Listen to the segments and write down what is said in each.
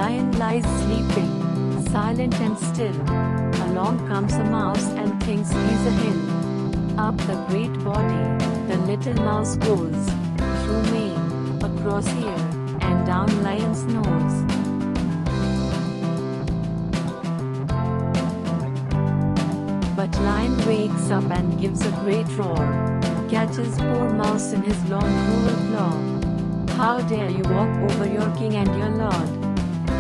lion lies sleeping, silent and still. Along comes a mouse and thinks he's a hill. Up the great body, the little mouse goes, through mane, across ear, and down lion's nose. But lion wakes up and gives a great roar, catches poor mouse in his long cruel claw. How dare you walk over your king and your lord?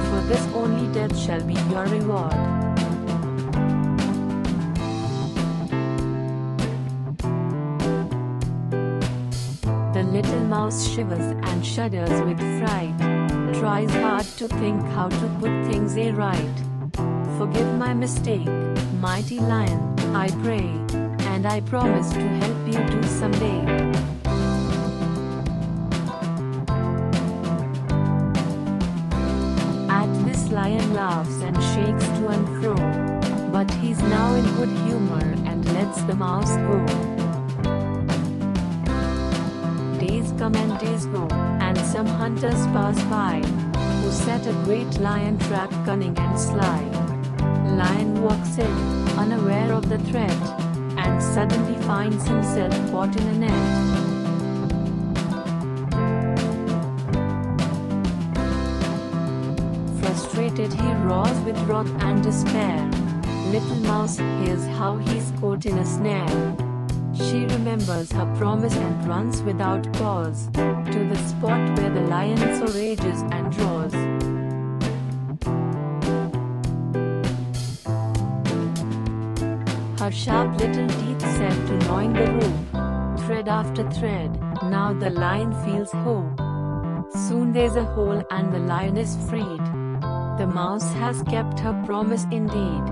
For this only death shall be your reward. The little mouse shivers and shudders with fright, tries hard to think how to put things right. Forgive my mistake, mighty lion, I pray, and I promise to help you do someday. At this lion laughs and shakes to and fro, but he's now in good humor and lets the mouse go. Days come and days go, and some hunters pass by, who set a great lion trap cunning and sly. Lion walks in, unaware of the threat, and suddenly finds himself caught in a net. Frustrated he roars with wrath and despair. Little mouse hears how he's caught in a snare. She remembers her promise and runs without pause, to the spot where the lion so rages and roars. Her sharp little teeth set to gnawing the rope, thread after thread, now the lion feels hope. Soon there's a hole and the lion is freed. The mouse has kept her promise indeed.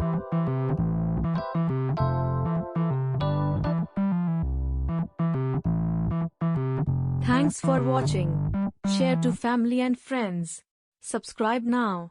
Thanks for watching. Share to family and friends. Subscribe now.